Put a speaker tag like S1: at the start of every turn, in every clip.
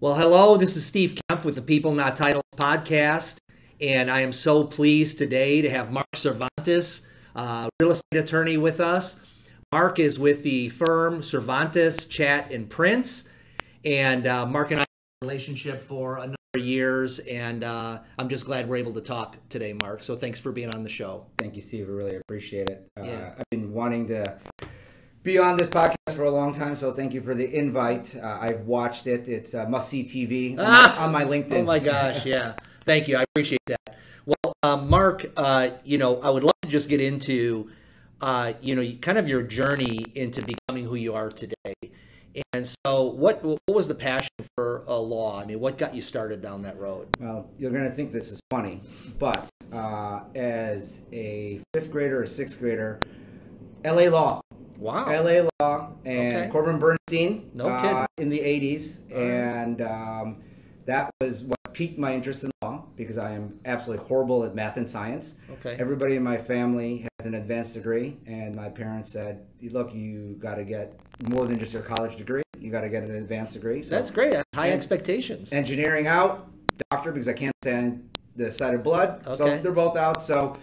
S1: Well, hello, this is Steve Kempf with the People Not Titles podcast, and I am so pleased today to have Mark Cervantes, real estate attorney, with us. Mark is with the firm Cervantes, Chat, and Prince, and Mark and I have a relationship for a number of years, and I'm just glad we're able to talk today, Mark. So thanks for being on the show.
S2: Thank you, Steve. I really appreciate it.
S1: Yeah.
S2: I've been wanting to be on this podcast for a long time, so thank you for the invite. I've watched it. It's must-see TV on my LinkedIn.
S1: Oh my gosh, yeah. Thank you. I appreciate that. Well, Mark, I would love to just get into, kind of your journey into becoming who you are today. And so what was the passion for law? I mean, what got you started down that road?
S2: Well, you're going to think this is funny, but as a fifth grader or sixth grader, LA Law.
S1: Wow.
S2: LA Law and
S1: Okay.
S2: Corbin Bernstein
S1: No
S2: in the 80s.
S1: All right.
S2: And that was what piqued my interest in law, because I am absolutely horrible at math and science.
S1: Okay.
S2: Everybody in my family has an advanced degree, and my parents said, look, you got to get more than just your college degree. You got to get an advanced degree. So
S1: That's great. High expectations.
S2: engineering out, doctor, because I can't stand the sight of blood. So
S1: Okay.
S2: they're both out. So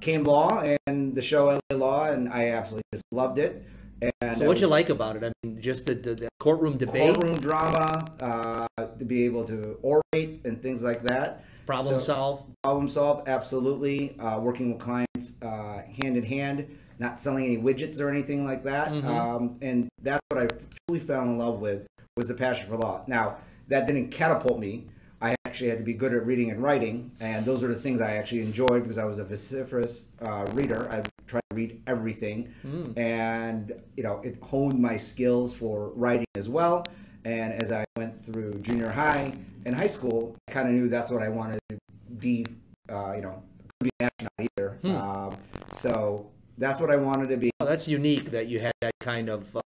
S2: came law and the show LA Law, and I absolutely just loved it. And
S1: So what'd you like about it? I mean, just the courtroom debate,
S2: courtroom drama, to be able to orate and things like that.
S1: problem
S2: So,
S1: solve.
S2: Problem solve, absolutely. Working with clients hand in hand, not selling any widgets or anything like that. And that's what I truly fell in love with, was the passion for law. Now, that didn't catapult me. I actually had to be good at reading and writing, and those are the things I actually enjoyed, because I was a vociferous reader. I tried to read everything, and it honed my skills for writing as well. And as I went through junior high and high school, I kind of knew that's what I wanted to be. Couldn't be an astronaut either. So that's what I wanted to be.
S1: Oh, that's unique that you had that kind of focus.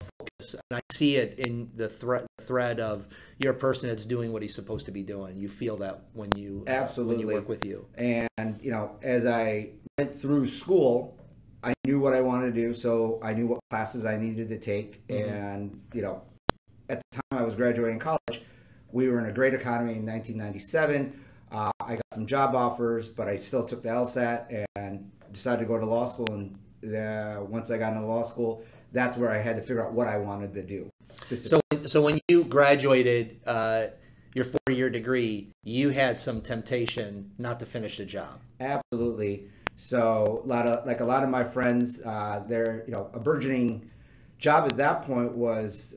S1: And I see it in the thread of you're a person that's doing what he's supposed to be doing. You feel that when you
S2: Absolutely.
S1: when you work with you.
S2: And as I went through school, I knew what I wanted to do, so I knew what classes I needed to take. And at the time I was graduating college, we were in a great economy in 1997. I got some job offers, but I still took the LSAT and decided to go to law school. And once I got into law school, that's where I had to figure out what I wanted to do specifically.
S1: So when you graduated your 4-year degree, you had some temptation not to finish the job.
S2: Absolutely. So a lot of my friends, they're a burgeoning job at that point was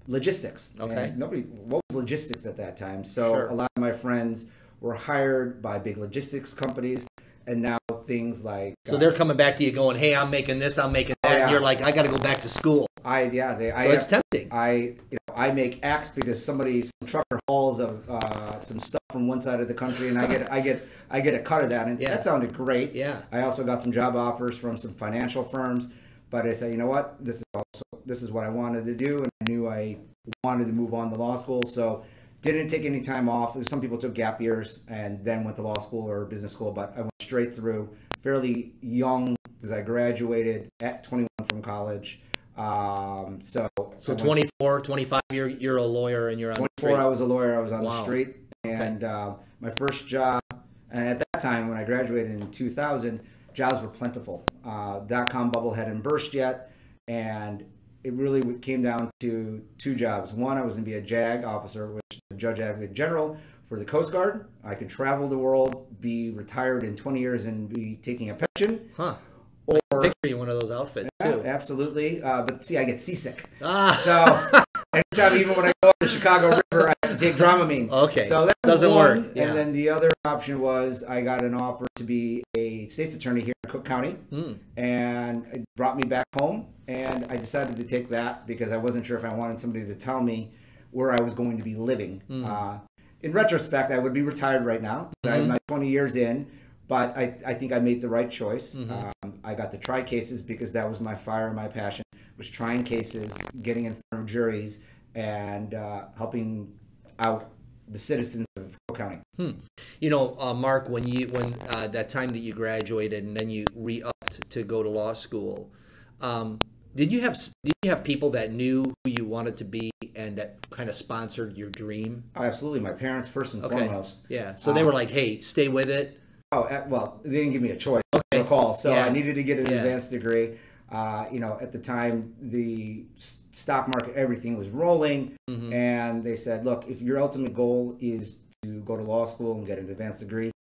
S2: logistics.
S1: Okay.
S2: And what was logistics at that time? So
S1: Sure.
S2: A lot of my friends were hired by big logistics companies, and now things like
S1: So they're coming back to you going, hey, I'm making this, I'm making that.
S2: yeah.
S1: And you're like, I got to go back to school. So it's tempting.
S2: I make acts because some trucker hauls of some stuff from one side of the country, and I get a cut of that, and
S1: Yeah.
S2: that sounded great.
S1: Yeah.
S2: I also got some job offers from some financial firms, but I said, you know what, this is what I wanted to do, and I knew I wanted to move on to law school, so didn't take any time off. Some people took gap years and then went to law school or business school, but I went straight through fairly young, because I graduated at 21 from college. So
S1: 24, 25, you're a lawyer and you're on
S2: 24,
S1: the street.
S2: I was a lawyer. I was on
S1: Wow.
S2: the street, and my first job, and at that time when I graduated in 2000, jobs were plentiful. .com bubble hadn't burst yet, and it really came down to two jobs. One, I was going to be a JAG officer, which is the Judge Advocate General for the Coast Guard. I could travel the world, be retired in 20 years, and be taking a pension.
S1: Huh.
S2: Or
S1: Picture you in one of those outfits, too.
S2: absolutely, but see, I get seasick.
S1: Ah.
S2: So anytime, even when I go up the Chicago River, I have to take Dramamine.
S1: Okay.
S2: So that
S1: doesn't
S2: one.
S1: work. Yeah.
S2: And then the other option was I got an offer to be a state's attorney here in Cook County, and it brought me back home. And I decided to take that because I wasn't sure if I wanted somebody to tell me where I was going to be living. In retrospect, I would be retired right now. I'm my 20 years in. But I think I made the right choice. I got to try cases because that was my fire and my passion, was trying cases, getting in front of juries, and helping out the citizens of Cook County.
S1: Mark, when that time that you graduated and then you re-upped to go to law school, did you have people that knew who you wanted to be and that kind of sponsored your dream?
S2: Oh, absolutely. My parents, first and foremost.
S1: Yeah. So they were like, "Hey, stay with it."
S2: Oh, well, they didn't give me a choice.
S1: Okay.
S2: A call. So
S1: Yeah.
S2: I needed to get an
S1: Yeah.
S2: advanced degree. At the time, the stock market, everything was rolling, and they said, "Look, if your ultimate goal is to go to law school and get an advanced degree,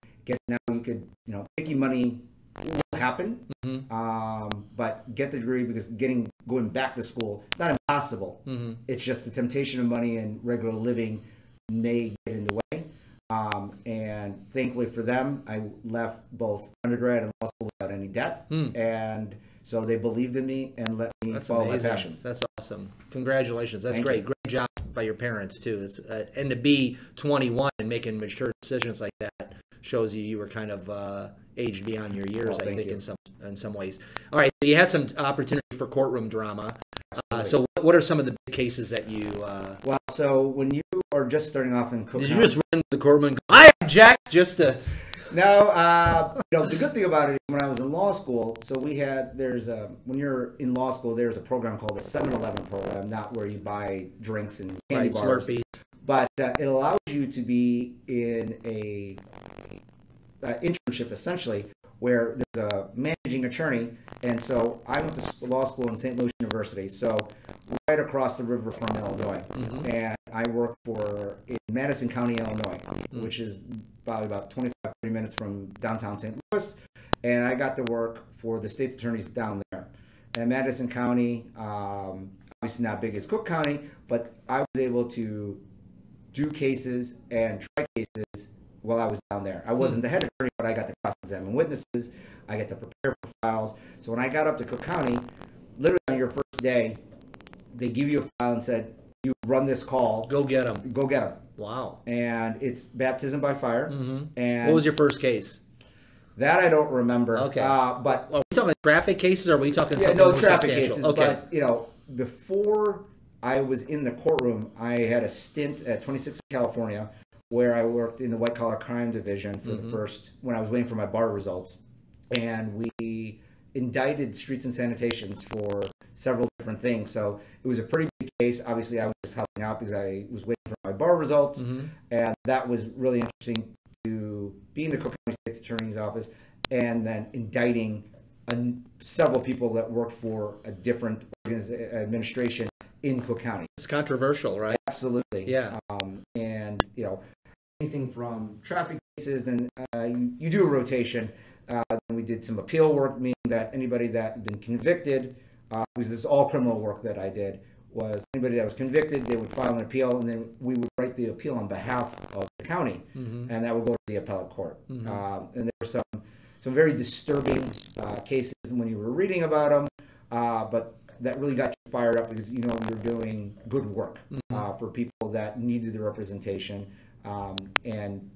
S2: now you could, making money will happen, but get the degree because going back to school, it's not impossible. It's just the temptation of money and regular living may get in the way." And thankfully for them, I left both undergrad and law school without any debt, and so they believed in me and let me follow my passions.
S1: That's awesome. Congratulations. That's
S2: Thank
S1: great.
S2: you.
S1: Great job by your parents too. It's and to be 21 and making mature decisions like that shows you were kind of aged beyond your years. I think in some ways. All right. So you had some opportunity for courtroom drama. So what are some of the big cases that you?
S2: Well, so when you are just starting off in Cook
S1: Did
S2: County,
S1: you just run the courtroom and go, "I object," just to?
S2: No, the good thing about it is when I was in law school, so when you're in law school, there's a program called the 7-Eleven program, not where you buy drinks and candy bars,
S1: Slurpees.
S2: but it allows you to be in a internship essentially, where there's a managing attorney, and so I went to law school in St. Louis University, so right across the river from Illinois, and I worked in Madison County, Illinois, which is probably about 25, 30 minutes from downtown St. Louis, and I got to work for the state's attorneys down there. And Madison County, obviously not big as Cook County, but I was able to do cases and try cases while I was down there. I wasn't the head attorney, but I got to cross-examine witnesses. I got to prepare for files. So when I got up to Cook County, literally on your first day, they give you a file and said, "You run this call.
S1: Go get them."
S2: Go get them.
S1: Wow.
S2: And it's baptism by fire. And
S1: What was your first case?
S2: that I don't remember.
S1: Okay.
S2: But
S1: Are we talking traffic cases, or are we talking
S2: yeah,
S1: something
S2: no
S1: more
S2: traffic
S1: substantial?
S2: cases.
S1: Okay.
S2: But before I was in the courtroom, I had a stint at 26 California, where I worked in the white collar crime division for the first, when I was waiting for my bar results, and we indicted streets and sanitations for several different things. So it was a pretty big case. Obviously, I was just helping out because I was waiting for my bar results, and that was really interesting to be in the Cook County State's Attorney's Office and then indicting several people that worked for a different administration in Cook County.
S1: It's controversial, right?
S2: Absolutely.
S1: Yeah.
S2: And anything from traffic cases, then you do a rotation. Then we did some appeal work, meaning that anybody that had been convicted, because this is all criminal work that I did, was anybody that was convicted, they would file an appeal, and then we would write the appeal on behalf of the county, and that would go to the appellate court. And there were some very disturbing cases when you were reading about them, but that really got you fired up because you're doing good work for people that needed the representation. And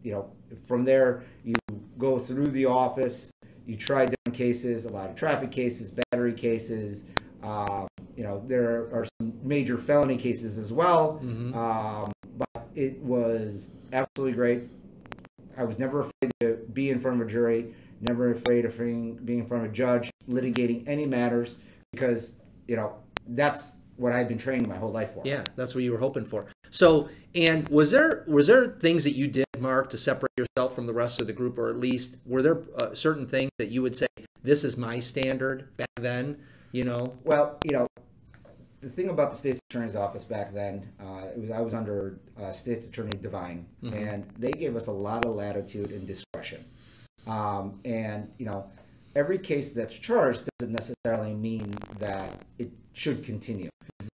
S2: from there you go through the office, you try different cases, a lot of traffic cases, battery cases. There are some major felony cases as well. But it was absolutely great. I was never afraid to be in front of a jury, never afraid of being in front of a judge, litigating any matters, because that's what I've been training my whole life for.
S1: Yeah, that's what you were hoping for. So, and was there things that you did, Mark, to separate yourself from the rest of the group, or at least were there certain things that you would say, "This is my standard" back then?
S2: Well, the thing about the state's attorney's office back then, I was under State's Attorney Devine, and they gave us a lot of latitude and discretion. And every case that's charged doesn't necessarily mean that it should continue.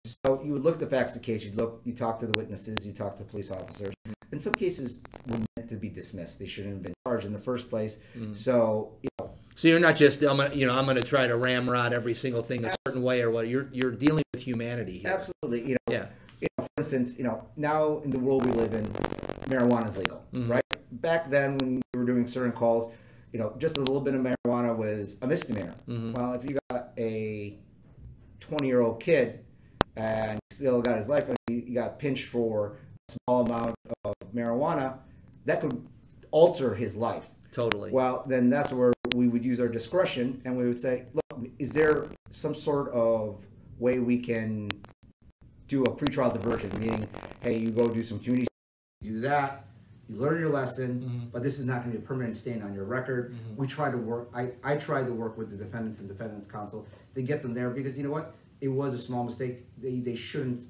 S2: So you would look at the facts of the case, you talk to the witnesses, you talk to the police officers. In some cases, were meant to be dismissed. They shouldn't have been charged in the first place. So
S1: So you're not just I'm going to try to ramrod every single thing a certain way or what. You're dealing with humanity here.
S2: Absolutely.
S1: Yeah.
S2: For instance, now in the world we live in, marijuana is legal, right? Back then, when we were doing certain calls, just a little bit of marijuana was a misdemeanor. Well, if you got a 20-year-old kid and still got his life, and he got pinched for a small amount of marijuana, that could alter his life.
S1: Totally.
S2: Well, then that's where we would use our discretion, and we would say, look, is there some sort of way we can do a pretrial diversion, meaning, hey, you go do some community, do that, you learn your lesson, but this is not going to be a permanent stain on your record. We try to work, I try to work with the defendants and defendants counsel to get them there, because you know what? It was a small mistake. They shouldn't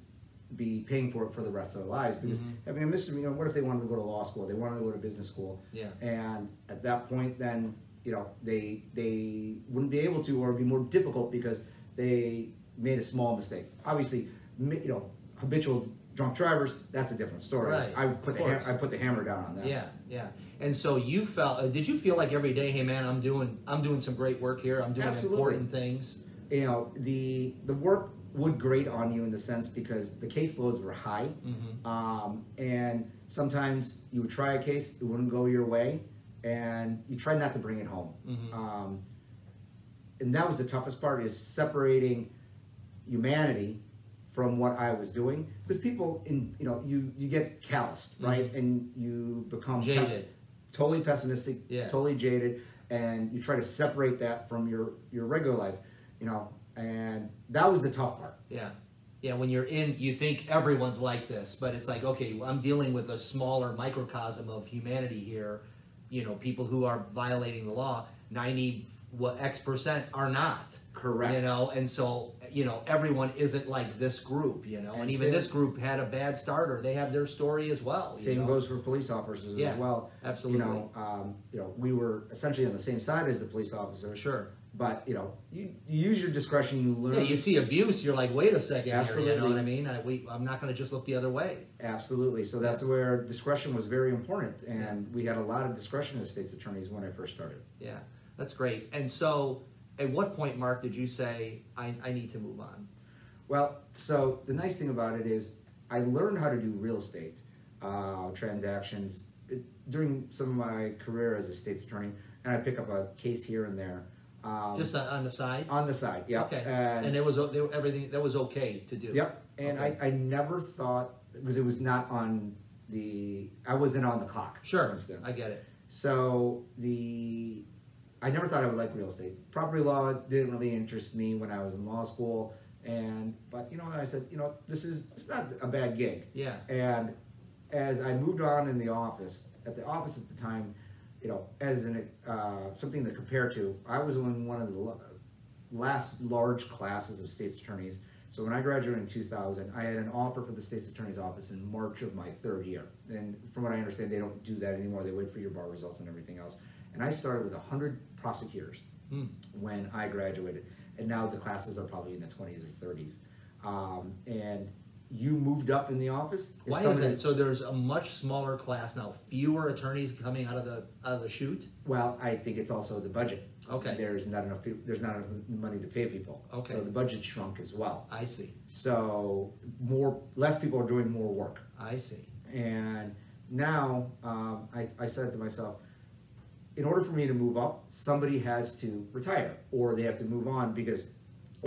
S2: be paying for it for the rest of their lives, because having a misdemeanor, what if they wanted to go to law school? They wanted to go to business school. Yeah. And at that point, then, you know, they wouldn't be able to, or it'd be more difficult because they made a small mistake. Obviously, you know, habitual drunk drivers, that's a different story.
S1: Right.
S2: I put the hammer down on that.
S1: Yeah, yeah. And so you felt, did you feel like every day, hey man, I'm doing some great work here. I'm doing important things.
S2: You know, the work would grate on you in the sense because the caseloads were high, and sometimes you would try a case, it wouldn't go your way, and you try not to bring it home. And that was the toughest part, is separating humanity from what I was doing, because people, you get calloused, right? And you become
S1: jaded,
S2: totally pessimistic, totally jaded, and you try to separate that from your regular life, you know. And that was the tough part. Yeah.
S1: Yeah, when you're in, you think everyone's like this, but it's like, okay, I'm dealing with a smaller microcosm of humanity here. You know, people who are violating the law, 90% are not.
S2: Correct.
S1: You know, and so, you know, everyone isn't like this group, you know, and even this group had a bad starter. They have their story as well.
S2: Same goes for police officers as well.
S1: Absolutely.
S2: You know, we were essentially on the same side as the police officer.
S1: Sure.
S2: But, you know, you use your discretion, you learn.
S1: Yeah, you see abuse, you're like, wait a second here, you know what I mean? I'm not going to just look the other way.
S2: Absolutely. So that's where discretion was very important, and we had a lot of discretion as state's attorneys when I first started.
S1: Yeah, that's great. And so at what point, Mark, did you say, I need to move on?
S2: Well, so the nice thing about it is I learned how to do real estate transactions during some of my career as a state's attorney, and I pick up a case here and there.
S1: Just on the side?
S2: On the side, yeah.
S1: Okay. And it was everything that was okay to do.
S2: Yep. And I never thought, because it was not on I wasn't on the clock.
S1: Sure.
S2: For instance.
S1: I get it.
S2: So I never thought I would like real estate. Property law didn't really interest me when I was in law school. But you know, I said, you know, it's not a bad gig.
S1: Yeah.
S2: And as I moved on in the office at the time, you know, as something to compare to, I was in one of the last large classes of state's attorneys. So when I graduated in 2000, I had an offer for the state's attorney's office in March of my third year. And from what I understand, they don't do that anymore. They wait for your bar results and everything else. And I started with 100 prosecutors when I graduated. And now the classes are probably in the 20s or 30s. And you moved up in the office.
S1: Why is that? So there's a much smaller class now, fewer attorneys coming out of the chute?
S2: Well, I think it's also the budget.
S1: Okay.
S2: There's not enough people, there's not enough money to pay people.
S1: Okay.
S2: So the budget shrunk as well.
S1: I see.
S2: So less people are doing more work.
S1: I see.
S2: And now I said to myself, in order for me to move up, somebody has to retire or they have to move on, because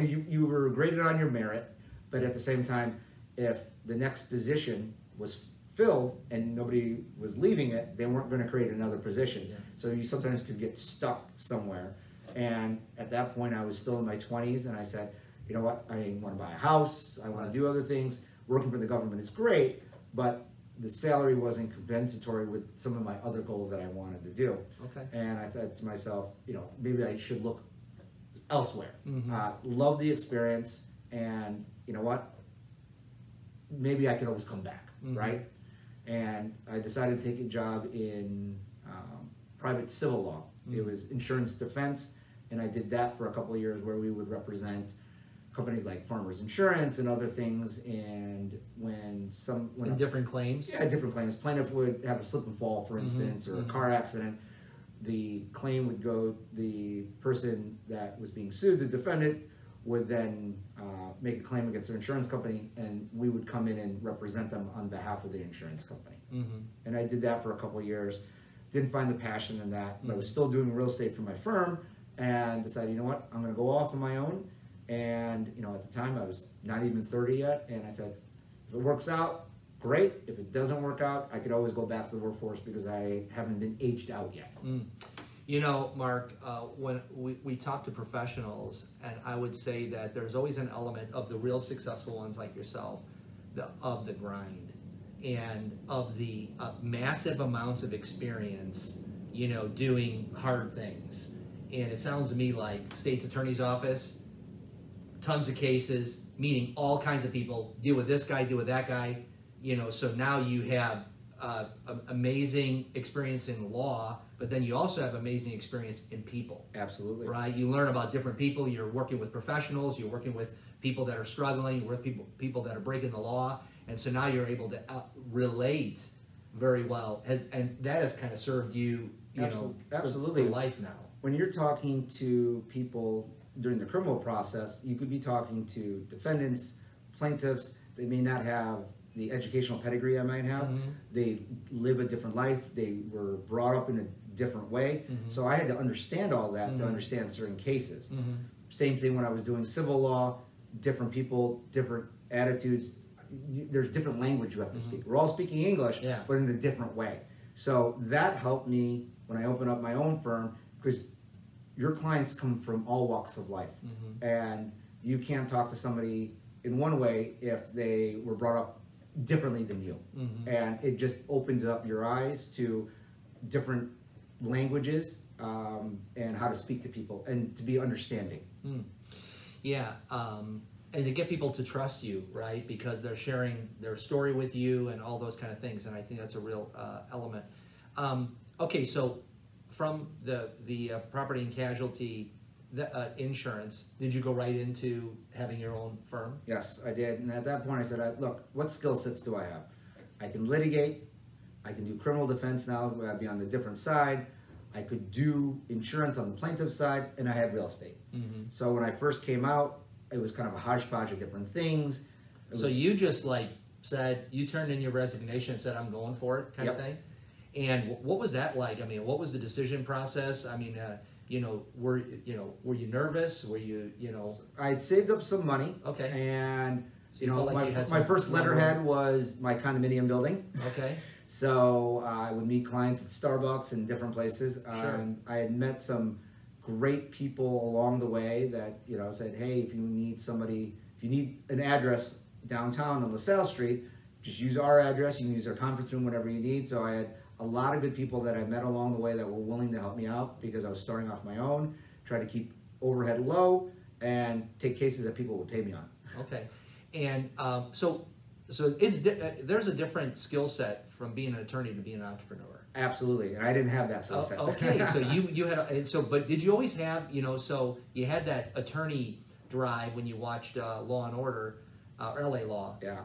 S2: you were graded on your merit, but at the same time, if the next position was filled and nobody was leaving it, they weren't going to create another position. Yeah. So you sometimes could get stuck somewhere. And at that point, I was still in my 20s, and I said, you know what, I want to buy a house, I want to do other things. Working for the government is great, but the salary wasn't compensatory with some of my other goals that I wanted to do. Okay. And I thought to myself, you know, maybe I should look elsewhere. Love the experience, and you know what, maybe I could always come back, right? And I decided to take a job in private civil law. It was insurance defense, and I did that for a couple of years, where we would represent companies like Farmers Insurance and other things. And when
S1: different claims?
S2: Yeah, different claims. Plaintiff would have a slip and fall, for instance, or a car accident. The claim would go, the person that was being sued, the defendant, would then make a claim against their insurance company, and we would come in and represent them on behalf of the insurance company. And I did that for a couple of years. Didn't find the passion in that, but I was still doing real estate for my firm, and decided, you know what, I'm going to go off on my own. And you know, at the time I was not even 30 yet, and I said, if it works out, great. If it doesn't work out, I could always go back to the workforce, because I haven't been aged out yet.
S1: You know, Mark, when we talk to professionals, and I would say that there's always an element of the real successful ones like yourself, of the grind and of the massive amounts of experience, you know, doing hard things. And it sounds to me like state's attorney's office, tons of cases, meeting all kinds of people, deal with this guy, deal with that guy, you know, so now you have amazing experience in law, but then you also have amazing experience in people.
S2: Absolutely.
S1: Right? You learn about different people. You're working with professionals. You're working with people that are struggling. You're with people that are breaking the law. And so now you're able to relate very well. And that has kind of served you,
S2: absolutely.
S1: For life now.
S2: When you're talking to people during the criminal process, you could be talking to defendants, plaintiffs. They may not have the educational pedigree I might have.
S1: Mm-hmm.
S2: They live a different life. They were brought up in a different way.
S1: Mm-hmm.
S2: So I had to understand all that
S1: Mm-hmm.
S2: to understand certain cases.
S1: Mm-hmm.
S2: Same thing when I was doing civil law, different people, different attitudes. There's different language you have to speak. We're all speaking English,
S1: Yeah.
S2: but in a different way. So that helped me when I opened up my own firm, because your clients come from all walks of life.
S1: Mm-hmm.
S2: And you can't talk to somebody in one way if they were brought up differently than you.
S1: Mm-hmm.
S2: And it just opens up your eyes to different languages and how to speak to people and to be understanding.
S1: Yeah, and to get people to trust you, right? Because they're sharing their story with you and all those kind of things, and I think that's a real element. Okay, so from the property and casualty insurance, did you go right into having your own firm?
S2: Yes, I did. And at that point I said, look, what skill sets do I have? I can litigate, I can do criminal defense now, where I'd be on the different side. I could do insurance on the plaintiff side, and I had real estate.
S1: Mm-hmm.
S2: So when I first came out, it was kind of a hodgepodge of different things.
S1: So you just like said, you turned in your resignation and said, I'm going for it kind of thing? And what was that like? I mean, what was the decision process? I mean, were you nervous? Were you,
S2: I'd saved up some money.
S1: Okay.
S2: And,
S1: So felt like you had
S2: my
S1: some
S2: first letterhead was my condominium building.
S1: Okay.
S2: So I would meet clients at Starbucks and different places.
S1: Sure.
S2: And I had met some great people along the way that, said, hey, if you need an address downtown on LaSalle Street, just use our address. You can use our conference room, whatever you need. So I had a lot of good people that I met along the way that were willing to help me out because I was starting off my own, try to keep overhead low, and take cases that people would pay me on.
S1: Okay. And so there's a different skill set from being an attorney to being an entrepreneur.
S2: Absolutely, and I didn't have that skill set.
S1: Okay, so you had but did you always have so you had that attorney drive when you watched Law and Order, LA Law.
S2: Yeah.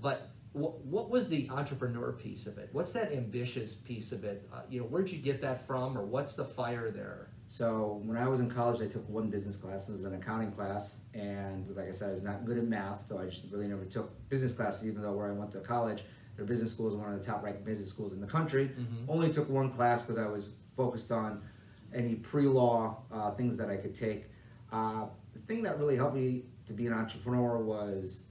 S1: But what was the entrepreneur piece of it? What's that ambitious piece of it? Where'd you get that from, or what's the fire there?
S2: So when I was in college, I took one business class. It was an accounting class, and like I said, I was not good at math, so I just really never took business classes, even though where I went to college, their business school is one of the top-ranked business schools in the country.
S1: Mm-hmm.
S2: Only took one class because I was focused on any pre-law things that I could take. The thing that really helped me to be an entrepreneur was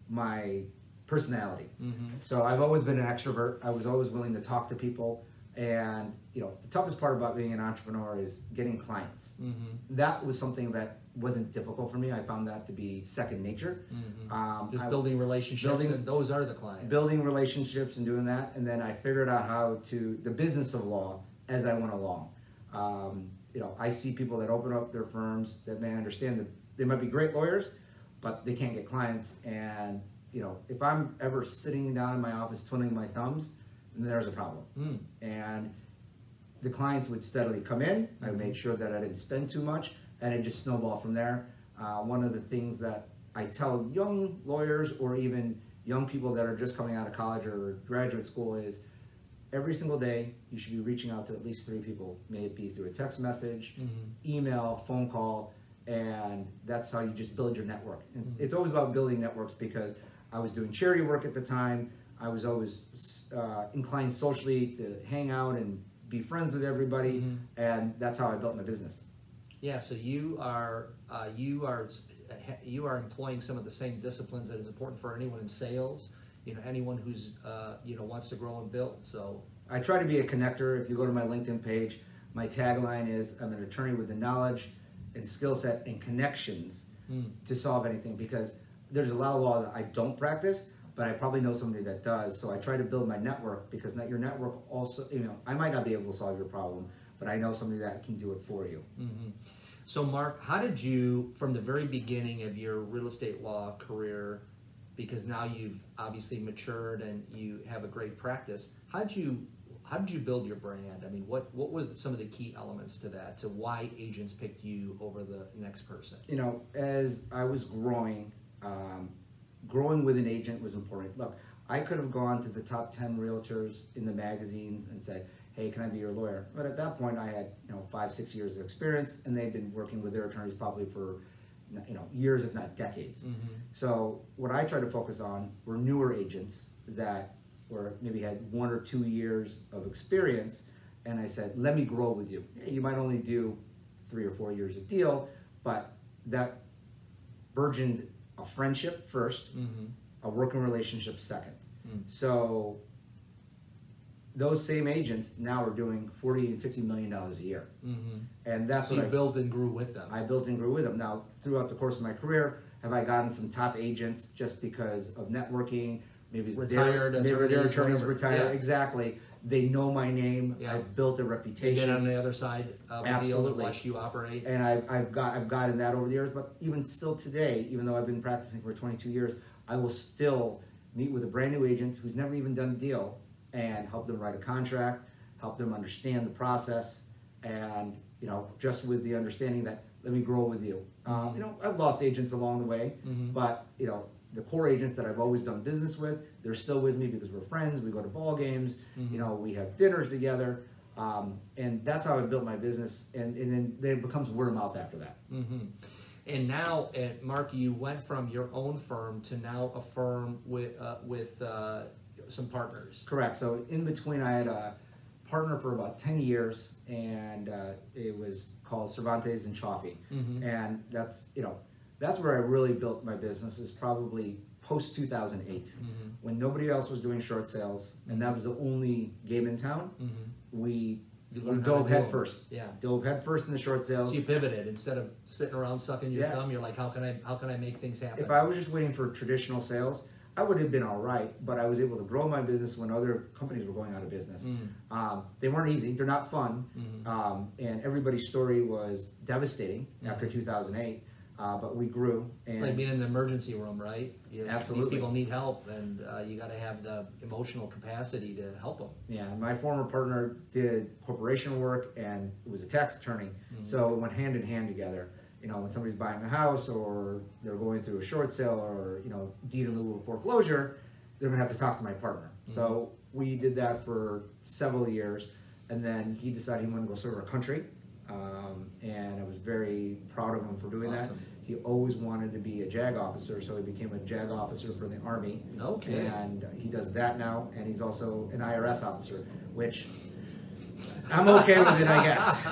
S2: my personality.
S1: Mm-hmm.
S2: So I've always been an extrovert. I was always willing to talk to people. And the toughest part about being an entrepreneur is getting clients.
S1: Mm-hmm.
S2: That was something that wasn't difficult for me. I found that to be second nature.
S1: Mm-hmm. Just building relationships, and those are the clients.
S2: Building relationships and doing that, and then I figured out how to the business of law as I went along. I see people that open up their firms that may understand that they might be great lawyers, but they can't get clients. And if I'm ever sitting down in my office twiddling my thumbs, then there's a problem. And the clients would steadily come in. I would make sure that I didn't spend too much, and it just snowballed from there. One of the things that I tell young lawyers or even young people that are just coming out of college or graduate school is every single day you should be reaching out to at least 3 people, may it be through a text message, email, phone call, and that's how you just build your network. And it's always about building networks because I was doing charity work at the time. I was always inclined socially to hang out and be friends with everybody, and that's how I built my business.
S1: Yeah, so you are employing some of the same disciplines that is important for anyone in sales. Anyone who's wants to grow and build. So
S2: I try to be a connector. If you go to my LinkedIn page, My tagline is, I'm an attorney with the knowledge and skill set and connections to solve anything, because there's a lot of laws that I don't practice, but I probably know somebody that does. So I try to build my network, because your network also, I might not be able to solve your problem, but I know somebody that can do it for you.
S1: So Mark, how did you, from the very beginning of your real estate law career, because now you've obviously matured and you have a great practice, how did you build your brand? I mean, what was some of the key elements to that, to why agents picked you over the next person?
S2: As I was growing with an agent was important. Look, I could have gone to the top 10 realtors in the magazines and said, hey, can I be your lawyer? But at that point I had 5-6 years of experience, and they'd been working with their attorneys probably for years, if not decades. So what I tried to focus on were newer agents that were maybe had 1 or 2 years of experience, and I said, let me grow with you. You might only do 3 or 4 years a deal, but that burgeoned a friendship first, a working relationship second. So those same agents now are doing $40 and $50 million a year. And that's
S1: so
S2: what
S1: you built and grew with them.
S2: I built and grew with them. Now, throughout the course of my career, have I gotten some top agents just because of networking? Maybe
S1: retired,
S2: maybe their attorneys
S1: whatever.
S2: retired.
S1: Yeah.
S2: Exactly. They know my name.
S1: Yeah.
S2: I've built a
S1: They've
S2: reputation.
S1: been on the other side of the deal and
S2: Absolutely.
S1: watched you operate.
S2: And I've gotten that over the years. But even still today, even though I've been practicing for 22 years, I will still meet with a brand new agent who's never even done a deal and help them write a contract, help them understand the process, and just with the understanding that, let me grow with you. I've lost agents along the way, but the core agents that I've always done business with, they're still with me because we're friends. We go to ball games, we have dinners together, and that's how I built my business. And then it becomes word of mouth after that.
S1: And now, Mark, you went from your own firm to now a firm with some partners.
S2: Correct. So in between, I had a partner for about 10 years, and it was called Cervantes and Chaffee. And that's where I really built my business, is probably post 2008, when nobody else was doing short sales, and that was the only game in town. We dove head first.
S1: Yeah.
S2: Dove head first in the short sales.
S1: So you pivoted. Instead of sitting around sucking your thumb, you're like, how can I make things happen?
S2: If I was just waiting for traditional sales, I would have been all right, but I was able to grow my business when other companies were going out of business. They weren't easy. They're not fun. And everybody's story was devastating after 2008. But we grew. And
S1: it's like being in the emergency room, right?
S2: Absolutely.
S1: These people need help, and you got to have the emotional capacity to help them.
S2: Yeah, my former partner did corporation work and was a tax attorney, so it went hand in hand together. When somebody's buying a house, or they're going through a short sale, or deed in lieu of foreclosure, they're gonna have to talk to my partner. So we did that for several years, and then he decided he wanted to go serve our country, and I was very proud of him for doing that. He always wanted to be a JAG officer, so he became a JAG officer for the Army.
S1: Okay.
S2: And he does that now, and he's also an IRS officer, which I'm okay with it, I guess.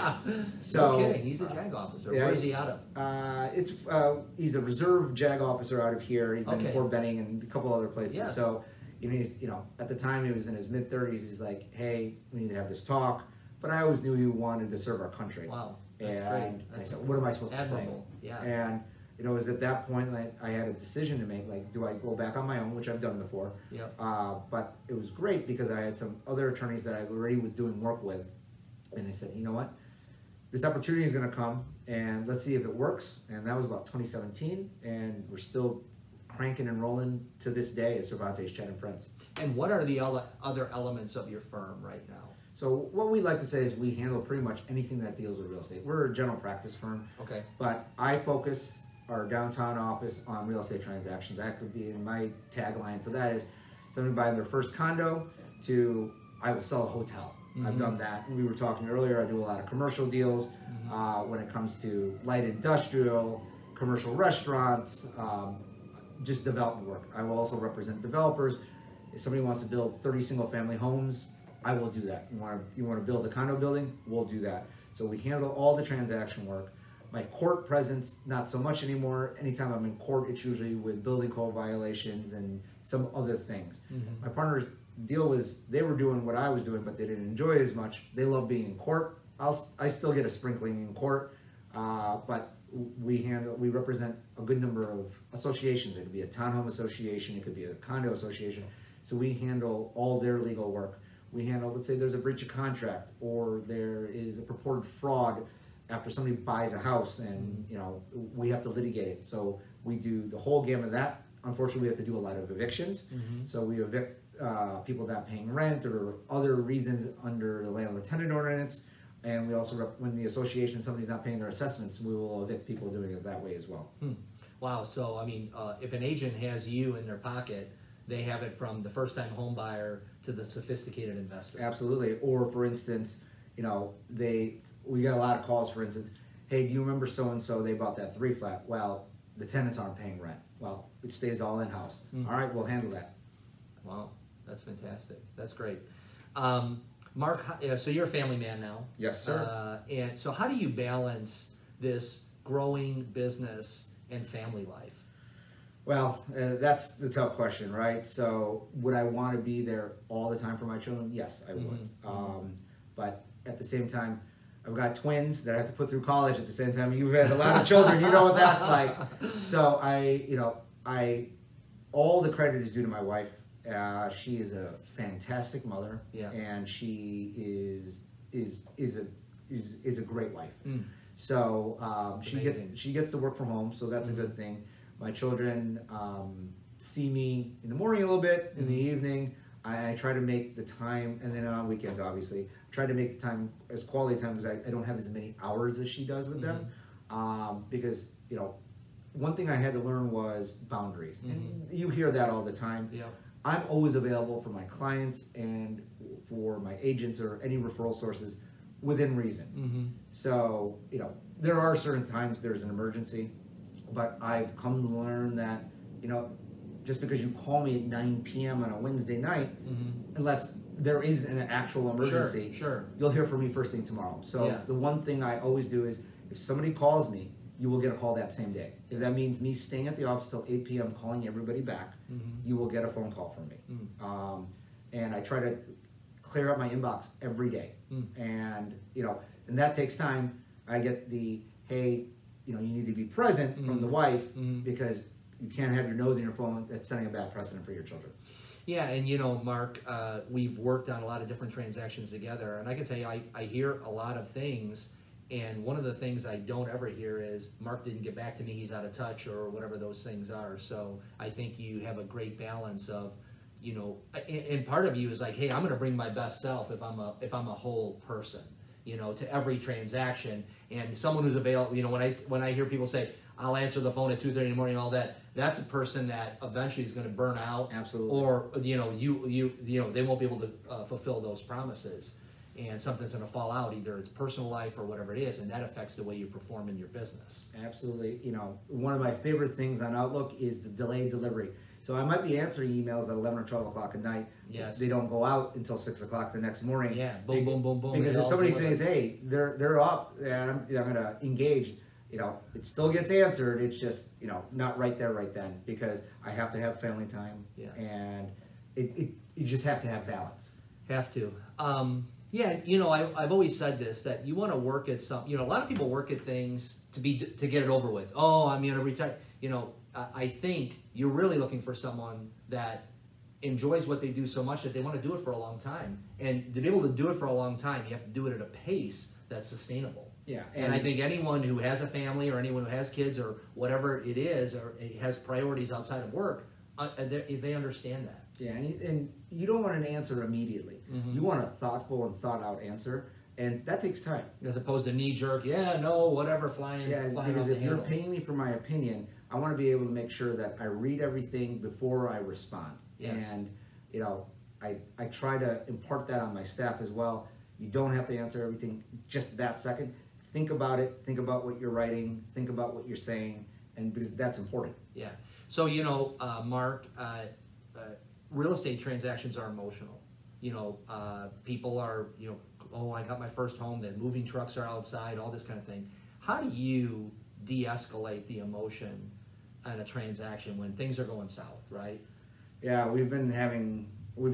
S2: So,
S1: okay, he's a JAG officer.
S2: Yeah,
S1: Where is he out of?
S2: He's a reserve JAG officer out of here. He's been
S1: Okay.
S2: in Fort Benning and a couple other places.
S1: Yes.
S2: So, he's at the time he was in his mid-30s. He's like, hey, we need to have this talk. But I always knew he wanted to serve our country.
S1: Wow, that's
S2: and
S1: great.
S2: I said, what am I supposed
S1: admirable.
S2: to say?
S1: Yeah.
S2: And it was at that point like I had a decision to make. Like, do I go back on my own, which I've done before?
S1: Yep.
S2: But it was great because I had some other attorneys that I already was doing work with, and I said, you know what, this opportunity is going to come, and let's see if it works. And that was about 2017, and we're still cranking and rolling to this day at Cervantes, Chad and Prince.
S1: And what are the other elements of your firm right now?
S2: So what we like to say is we handle pretty much anything that deals with real estate. We're a general practice firm.
S1: Okay.
S2: But I focus our downtown office on real estate transactions. That could be, in my tagline for that is somebody buying their first condo to I will sell a hotel. I've done that. We were talking earlier, I do a lot of commercial deals when it comes to light industrial, commercial restaurants, just development work. I will also represent developers. If somebody wants to build 30 single family homes, I will do that. You want to build a condo building? We'll do that. So we handle all the transaction work. My court presence, not so much anymore. Anytime I'm in court, it's usually with building code violations and some other things. My partner's deal was they were doing what I was doing, but they didn't enjoy it as much. They love being in court, I still get a sprinkling in court, but we represent a good number of associations. It could be a townhome association, it could be a condo association. So we handle all their legal work. We handle, let's say there's a breach of contract, or there is a purported fraud after somebody buys a house, and we have to litigate it. So we do the whole gamut of that. Unfortunately, we have to do a lot of evictions. So we evict people not paying rent or other reasons under the landlord-tenant ordinance. And we also, when the association, somebody's not paying their assessments, we will evict people doing it that way as well.
S1: Wow. So, I mean, if an agent has you in their pocket, they have it from the first-time home buyer to the sophisticated investor.
S2: Absolutely. Or, for instance, we get a lot of calls, for instance, hey, do you remember so-and-so, they bought that 3-flat? Well, the tenants aren't paying rent. Well, it stays all in-house. All right, we'll handle that.
S1: Wow, that's fantastic. That's great. Mark, so you're a family man now.
S2: Yes, sir.
S1: And so how do you balance this growing business and family life?
S2: Well, that's the tough question, right? So would I want to be there all the time for my children? Yes, I would. But at the same time, I've got twins that I have to put through college at the same time. You've had a lot of children, you know what that's like. So all the credit is due to my wife. She is a fantastic mother, and she is a great wife. So she gets to work from home, so that's a good thing. My children see me in the morning a little bit, in the evening. I try to make the time, and then on weekends, obviously, try to make the time as quality time, because I don't have as many hours as she does with them. Because, one thing I had to learn was boundaries. And you hear that all the time. I'm always available for my clients and for my agents or any referral sources within reason. So, there are certain times there's an emergency, but I've come to learn that, just because you call me at 9 p.m. on a Wednesday night, unless there is an actual emergency, you'll hear from me first thing tomorrow. So the one thing I always do is, if somebody calls me, you will get a call that same day. If that means me staying at the office till 8 p.m. calling everybody back, you will get a phone call from me. And I try to clear up my inbox every day. And, and that takes time. I get the, hey, you need to be present from the wife, because you can't have your nose in your phone. That's setting a bad precedent for your children.
S1: Yeah, and Mark, we've worked on a lot of different transactions together, and I can tell you, I hear a lot of things, and one of the things I don't ever hear is, Mark didn't get back to me, he's out of touch, or whatever those things are. So I think you have a great balance of, and part of you is like, hey, I'm going to bring my best self if I'm a whole person, to every transaction. And someone who's available, when I hear people say, I'll answer the phone at 2:30 in the morning and all that, that's a person that eventually is going to burn out.
S2: Absolutely.
S1: Or, they won't be able to fulfill those promises. And something's going to fall out, either it's personal life or whatever it is, and that affects the way you perform in your business.
S2: Absolutely. One of my favorite things on Outlook is the delayed delivery. So I might be answering emails at 11 or 12 o'clock at night.
S1: Yes.
S2: They don't go out until 6 o'clock the next morning.
S1: Yeah, boom, boom, boom, boom.
S2: Because if somebody says, hey, they're up, and I'm going to engage, it still gets answered. It's just, not right there, right then, because I have to have family time.
S1: Yes.
S2: And you just have to have balance.
S1: Have to. Yeah, I've always said this, that you want to work at some, a lot of people work at things to get it over with. Oh, I'm going to retire. I think you're really looking for someone that enjoys what they do so much that they want to do it for a long time. And to be able to do it for a long time, you have to do it at a pace that's sustainable.
S2: Yeah.
S1: And I think anyone who has a family, or anyone who has kids, or whatever it is, or has priorities outside of work, they understand that.
S2: Yeah, and you don't want an answer immediately. You want a thoughtful and thought out answer, and that takes time.
S1: As opposed to knee jerk, whatever, flying.
S2: Yeah, because if you're paying me for my opinion, I want to be able to make sure that I read everything before I respond.
S1: Yes.
S2: And I try to impart that on my staff as well. You don't have to answer everything just that second. Think about it. Think about what you're writing. Think about what you're saying, and because that's important.
S1: Yeah. So Mark, real estate transactions are emotional. People are oh, I got my first home. The moving trucks are outside. All this kind of thing. How do you de-escalate the emotion on a transaction when things are going south? Right.
S2: Yeah, we've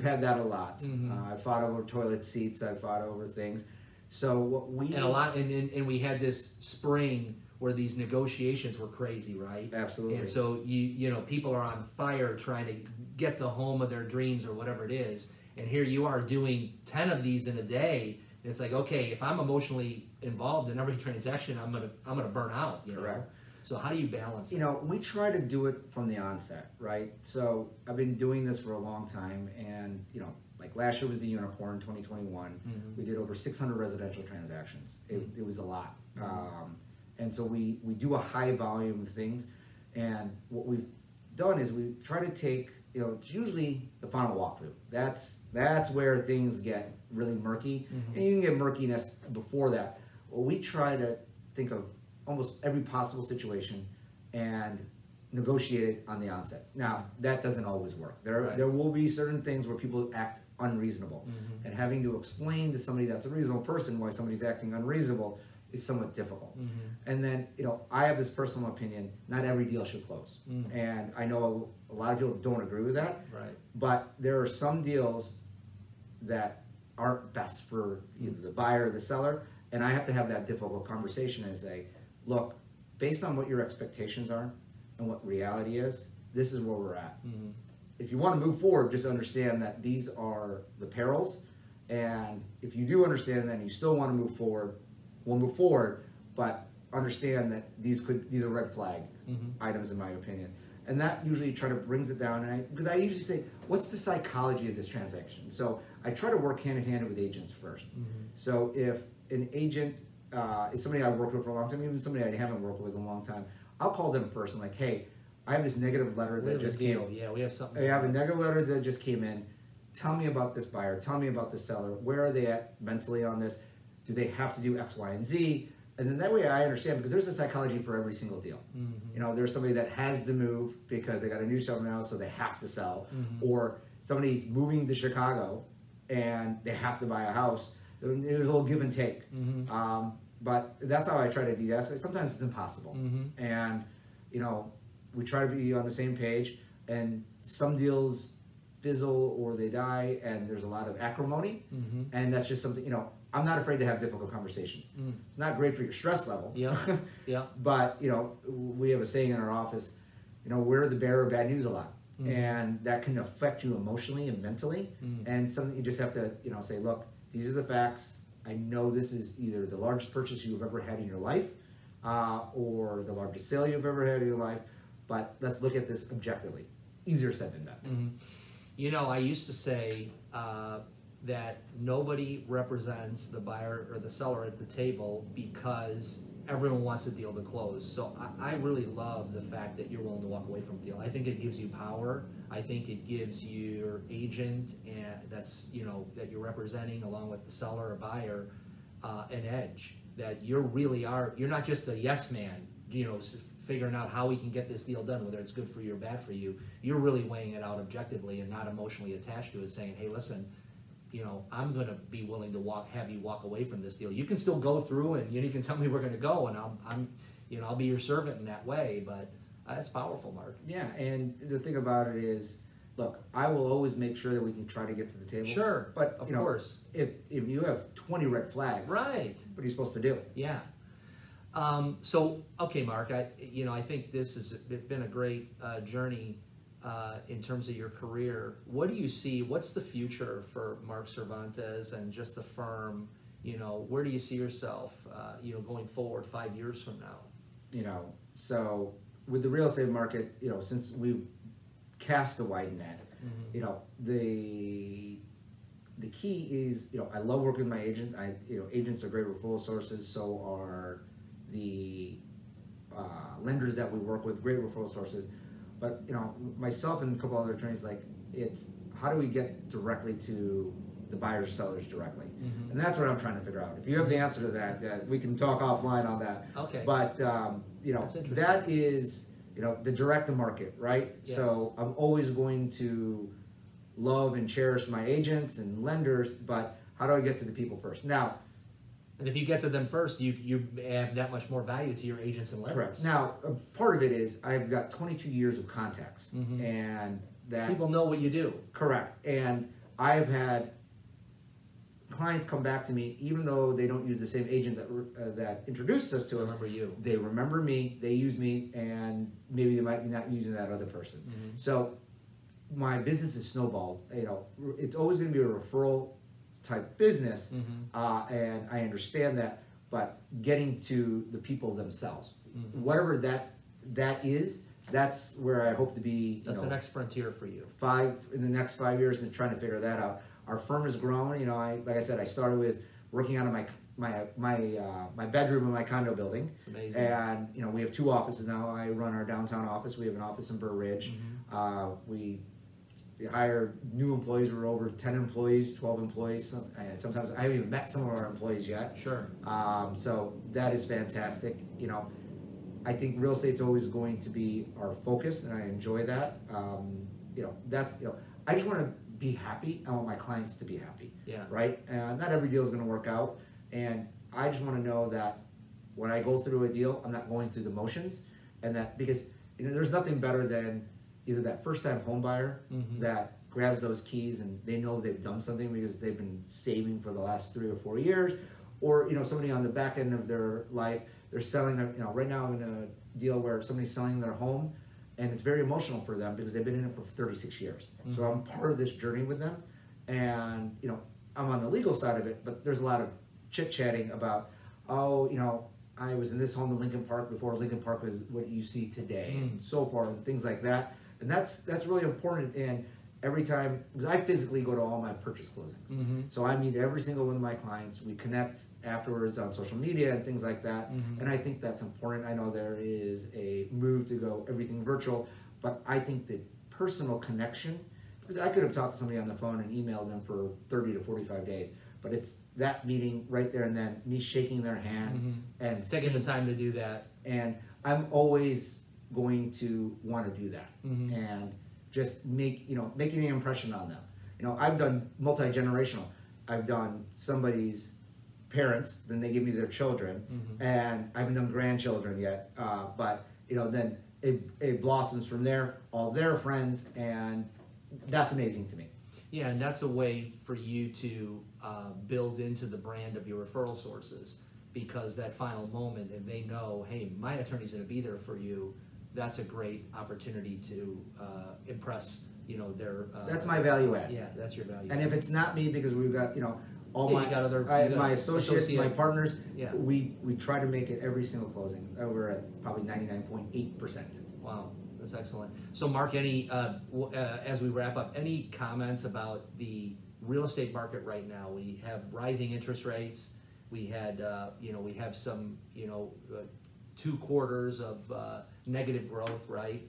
S2: had that a lot. I fought over toilet seats. I fought over things. So what we
S1: And a lot, and we had this spring where these negotiations were crazy, right?
S2: Absolutely.
S1: And so you know, people are on fire trying to get the home of their dreams or whatever it is. And here you are doing 10 of these in a day. And it's like, okay, if I'm emotionally involved in every transaction, I'm gonna burn out. You know?
S2: Correct.
S1: So how do you balance
S2: You
S1: that?
S2: know, we try to do it from the onset, right? So I've been doing this for a long time, and you know, like last year was the unicorn, 2021. We did over 600 residential transactions. It was a lot, and so we do a high volume of things. And what we've done is we try to take, you know, it's usually the final walkthrough. That's where things get really murky, and you can get murkiness before that. Well, we try to think of almost every possible situation and negotiate it on the onset. Now, that doesn't always work. There will be certain things where people act unreasonable, and having to explain to somebody that's a reasonable person why somebody's acting unreasonable is somewhat difficult. And then, you know, I have this personal opinion, not every deal should close. And I know a lot of people don't agree with that,
S1: Right.
S2: but there are some deals that aren't best for either the buyer or the seller, and I have to have that difficult conversation and say, look, based on what your expectations are and what reality is, this is where we're at. If you want to move forward, just understand that these are the perils, and if you do understand that and you still want to move forward, we'll move forward, but understand that these are red flag items in my opinion. And that usually brings it down, and because I usually say, what's the psychology of this transaction? So I try to work hand in hand with agents first. So if an agent is somebody I've worked with for a long time, even somebody I haven't worked with in a long time, I'll call them first and like, hey, I have this negative letter that just came.
S1: Yeah, we have something.
S2: I have a negative letter that just came in. Tell me about this buyer. Tell me about the seller. Where are they at mentally on this? Do they have to do X, Y, and Z? And then that way I understand, because there's a psychology for every single deal. You know, there's somebody that has to move because they got a new shelter now, so they have to sell. Or somebody's moving to Chicago and they have to buy a house. There's a little give and take. But that's how I try to de-escalate. Sometimes it's impossible. And, you know, we try to be on the same page, and some deals fizzle or they die, and there's a lot of acrimony. And that's just something, you know, I'm not afraid to have difficult conversations. It's not great for your stress level.
S1: Yeah, yeah.
S2: But, you know, we have a saying in our office, you know, we're the bearer of bad news a lot. And that can affect you emotionally and mentally. And something you just have to, you know, say, look, these are the facts. I know this is either the largest purchase you've ever had in your life, or the largest sale you've ever had in your life, but let's look at this objectively. Easier said than done.
S1: You know, I used to say that nobody represents the buyer or the seller at the table because everyone wants a deal to close. So I really love the fact that you're willing to walk away from a deal. I think it gives you power. I think it gives your agent, and that's, you know, that you're representing along with the seller or buyer, an edge. That you're not just a yes man, you know, figuring out how we can get this deal done, whether it's good for you or bad for you. You're really weighing it out objectively and not emotionally attached to it, saying, hey, listen, you know, I'm going to be willing to have you walk away from this deal. You can still go through, and you can tell me we're going to go, and I'll be your servant in that way. But that's powerful, Mark.
S2: Yeah, and the thing about it is, look, I will always make sure that we can try to get to the table.
S1: Sure,
S2: but
S1: of
S2: you know,
S1: course.
S2: If you have 20 red flags,
S1: right?
S2: What are you supposed to do?
S1: Yeah. So okay, Mark. I think this has been a great journey in terms of your career. What do you see? What's the future for Mark Cervantes and just the firm? You know, where do you see yourself? Going forward 5 years from now.
S2: You know, so with the real estate market, you know, since we've cast the wide net, you know, the key is, you know, I love working with my agent. Agents are great referral sources. So are the lenders that we work with, great referral sources. But, you know, myself and a couple other attorneys, like, it's how do we get directly to the buyers or sellers directly? And that's what I'm trying to figure out. If you have the answer to that, we can talk offline on that.
S1: Okay.
S2: But, you know, that is, you know, the direct to market, right?
S1: Yes.
S2: So I'm always going to love and cherish my agents and lenders, but how do I get to the people first? Now,
S1: and if you get to them first, you add that much more value to your agents and lenders.
S2: correct. Now, part of it is I've got 22 years of contacts, and that
S1: People know what you do.
S2: correct. And I've had clients come back to me, even though they don't use the same agent that introduced us to us.
S1: Remember you.
S2: They remember me, they use me, and maybe they might be not using that other person. So my business is snowballed. It's always going to be a referral type business, and I understand that. But getting to the people themselves, whatever that is, that's where I hope to be.
S1: That's the next frontier for you.
S2: In the next 5 years, and trying to figure that out. Our firm has grown. Like I said, I started with working out of my bedroom in my condo building.
S1: It's amazing.
S2: And we have 2 offices now. I run our downtown office. We have an office in Burr Ridge. We hire new employees. We're over 10 employees, 12 employees. Sometimes I haven't even met some of our employees yet.
S1: Sure.
S2: So that is fantastic. I think real estate's always going to be our focus, and I enjoy that. I just want to be happy. I want my clients to be happy.
S1: Yeah.
S2: Right? Not every deal is going to work out, and I just want to know that when I go through a deal, I'm not going through the motions, and that because there's nothing better than either that first-time home buyer that grabs those keys and they know they've done something because they've been saving for the last 3 or 4 years, or somebody on the back end of their life, they're selling. Right now I'm in a deal where somebody's selling their home, and it's very emotional for them because they've been in it for 36 years. So I'm part of this journey with them, and I'm on the legal side of it, but there's a lot of chit-chatting about, I was in this home in Lincoln Park before Lincoln Park was what you see today, and so forth, and things like that. And that's really important. And every time, because I physically go to all my purchase closings, so I meet every single one of my clients. We connect afterwards on social media and things like that, and I think that's important. I know there is a move to go everything virtual, but I think the personal connection, because I could have talked to somebody on the phone and emailed them for 30 to 45 days, but it's that meeting right there and then, me shaking their hand and
S1: taking the time to do that.
S2: And I'm always going to want to do that, and just making an impression on them. I've done multi-generational. I've done somebody's parents, then they give me their children, and I haven't done grandchildren yet. But then it blossoms from there, all their friends, and that's amazing to me.
S1: Yeah, and that's a way for you to build into the brand of your referral sources, because that final moment, and they know, hey, my attorney's going to be there for you. That's a great opportunity to impress, their.
S2: That's my value add.
S1: Yeah, that's your value.
S2: And if it's not me, because we've got my associates, my partners, we try to make it every single closing. We're at probably 99.8%.
S1: Wow, that's excellent. So, Mark, any as we wrap up, any comments about the real estate market right now? We have rising interest rates. We had, we have some, 2 quarters of negative growth, right?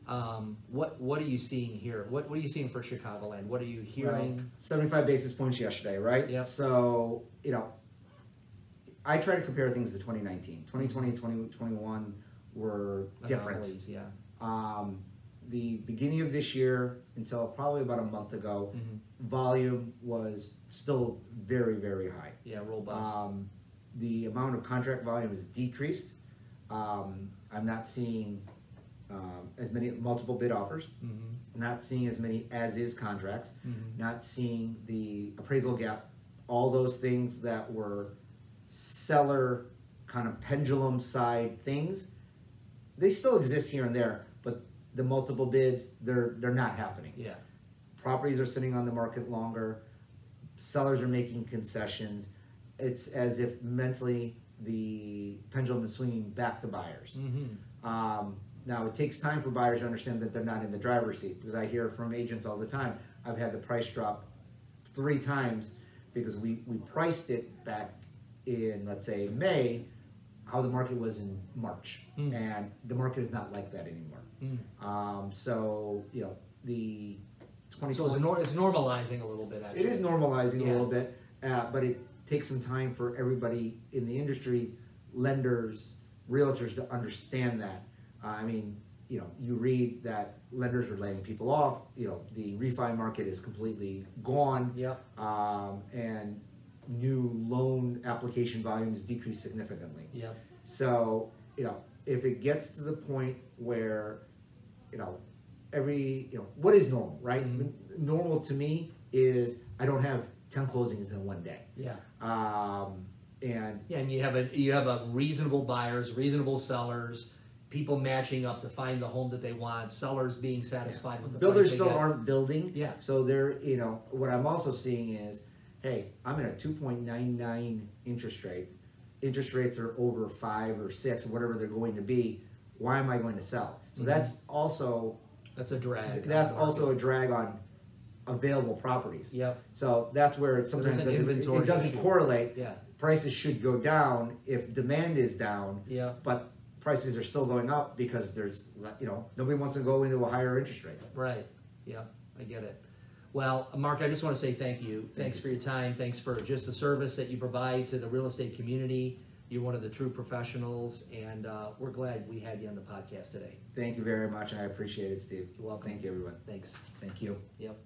S1: What are you seeing here? What are you seeing for Chicagoland? What are you hearing?
S2: Well, 75 basis points yesterday, right?
S1: Yeah.
S2: So, I try to compare things to 2019. 2020, 2021 were different.
S1: Anomalies, yeah.
S2: The beginning of this year until probably about a month ago, volume was still very, very high.
S1: Yeah, robust.
S2: The amount of contract volume has decreased. I'm not seeing as many multiple bid offers, not seeing as many as-is contracts, not seeing the appraisal gap, all those things that were seller kind of pendulum side things. They still exist here and there, but the multiple bids, they're not happening.
S1: Yeah.
S2: Properties are sitting on the market longer. Sellers are making concessions. It's as if mentally the pendulum is swinging back to buyers. Now, it takes time for buyers to understand that they're not in the driver's seat, because I hear from agents all the time, I've had the price drop 3 times because we priced it back in, let's say, May, how the market was in March. And the market is not like that anymore. So, the 2020...
S1: So it's normalizing a little bit, actually.
S2: It is normalizing a little bit, but it takes some time for everybody in the industry, lenders, realtors, to understand that. You read that lenders are laying people off. The refi market is completely gone.
S1: Yep.
S2: And new loan application volumes decrease significantly.
S1: Yep.
S2: So, if it gets to the point where, what is normal, right? Normal to me is I don't have 10 closings in one day.
S1: Yeah.
S2: And
S1: Yeah, and you have a reasonable buyers, reasonable sellers, people matching up to find the home that they want, sellers being satisfied with the
S2: builders
S1: price they
S2: still
S1: get.
S2: aren't building.
S1: Yeah.
S2: So they're, what I'm also seeing is, hey, I'm in a 2.99 interest rate. Interest rates are over 5 or 6, whatever they're going to be. Why am I going to sell? So that's
S1: That's a drag.
S2: that's
S1: on the
S2: also a
S1: market.
S2: drag on available properties.
S1: Yep.
S2: So that's where it sometimes
S1: there's an inventory
S2: it doesn't
S1: issue.
S2: correlate.
S1: Yeah.
S2: Prices should go down if demand is down.
S1: Yeah.
S2: But prices are still going up because there's, nobody wants to go into a higher interest rate.
S1: Right. Yeah, I get it. Well, Mark, I just want to say thank you. Thanks for your time. Thanks for just the service that you provide to the real estate community. You're one of the true professionals, and we're glad we had you on the podcast today.
S2: Thank you very much, and I appreciate it, Steve.
S1: You're welcome.
S2: Thank you, everyone.
S1: Thanks.
S2: Thank you.
S1: Yep.